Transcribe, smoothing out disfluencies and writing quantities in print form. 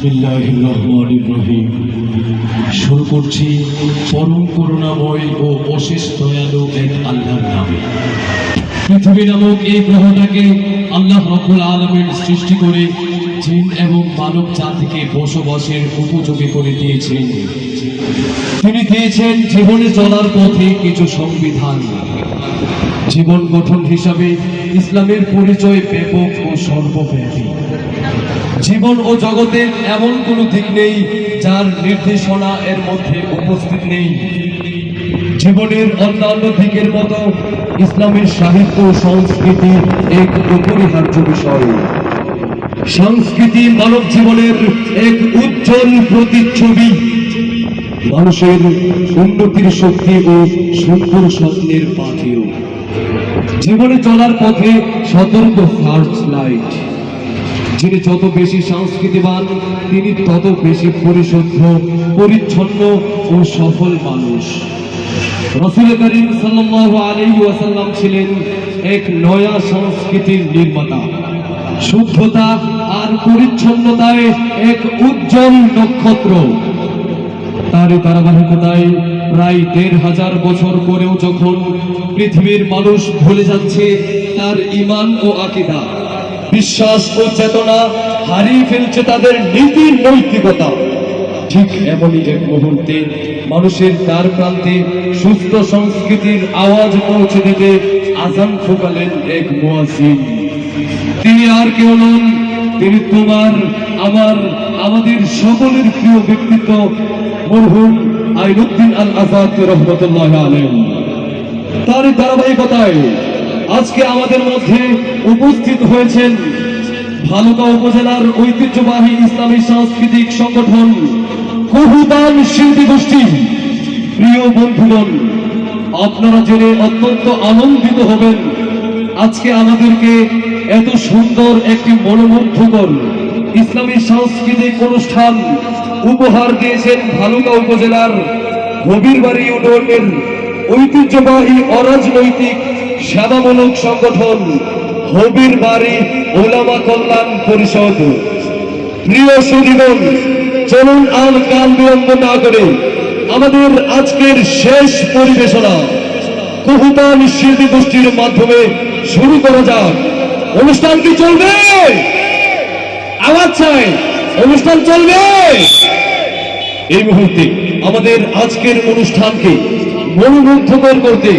বিসমিল্লাহির রহমানির রহিম। শুরু করছি পরম করুণাময় ও অশেষ দয়ালু এক আল্লাহর নামে। পৃথিবী নামক এই গ্রহটাকে আল্লাহ রাব্বুল আলামিন সৃষ্টি করে জিন এবং মানব জাতিকে বসবাসের উপযোগী করে দিয়েছেন। তিনি দিয়েছেন জীবনে চলার পথে কিছু সংবিধান। জীবন গঠন হিসাবে ইসলামের পরিচয় ব্যাপক ও সর্বব্যাপী। জীবন ও জগতের এমন কোনো দিক নেই যার নির্দেশনা এর মধ্যে উপস্থিত নেই। জীবনের অন্যান্য দিকের মতো ইসলামের সাহিত্য ও সংস্কৃতি এক অপরিহার্য বিষয়। সংস্কৃতি মানব জীবনের এক উজ্জ্বল প্রতিচ্ছবি, মানুষের উন্নতির শক্তি ও সুন্দর স্বপ্নের পাথেয়। জীবনে চলার পথে সতর্ক সার্চ লাইট। যিনি যত বেশি সংস্কৃতিবান তিনি তত বেশি পরিশুদ্ধ, পরিচ্ছন্ন ও সফল মানুষ। রাসূল করিম সাল্লাল্লাহু আলাইহি ওয়াসাল্লাম ছিলেন এক নয়া সংস্কৃতির নির্মাতা। শুদ্ধতা আর পরিচ্ছন্নতায় এক উজ্জ্বল নক্ষত্র। তার ধারাবাহিকতায় প্রায় ১৫০০ বছর পরেও যখন পৃথিবীর মানুষ ভুলে যাচ্ছে তার ঈমান ও আকীদা, বিশ্বাস ও চেতনা, হারিয়ে ফেলছে তাদের নীতি নৈতিকতা, ঠিক এমনই এক মুহূর্তে মানুষের দ্বার প্রান্তে সুস্থ সংস্কৃতির আওয়াজ পৌঁছে দিতে আযান ফুঁকালেন এক মুয়াজ্জিন। তিনি আর কেউ নন, তিনি তোমার, আমার, আমাদের সকলের প্রিয় ব্যক্তিত্ব মরহুম আইনুদ্দিন আল আজাদ রহমতুল্লাহ আলাইহি। তার ধারাবাহিকতায় আজকে আমাদের মধ্যে উপস্থিত হয়েছেন ভালুকা উপজেলার ঐতিহ্যবাহী ইসলামী সাংস্কৃতিক সংগঠন কহুতান শিল্পী গোষ্ঠী। প্রিয় বন্ধুগণ, আপনারা জেনে অত্যন্ত আনন্দিত হবেন আজকে আমাদেরকে এত সুন্দর একটি মনোমুগ্ধকর ইসলামী সাংস্কৃতিক অনুষ্ঠান উপহার দিয়েছেন ভালুকা উপজেলার গভীরবাড়ি ইউনিয়নের ঐতিহ্যবাহী অরাজনৈতিক সেবামূলক সংগঠন হবিরবাড়ি উলামা কল্যাণ পরিষদ। প্রিয় সুধীগণ, চলুন আর কাল বিলম্ব না করে আমাদের আজকের শেষ পরিবেশনা কহুতান শিল্পী গোষ্ঠীর মাধ্যমে শুরু করা যাক। অনুষ্ঠান কি চলবে? আওয়াজ চাই, অনুষ্ঠান চলবে। এই মুহূর্তে আমাদের আজকের অনুষ্ঠানকে মনোমুগ্ধকর করতে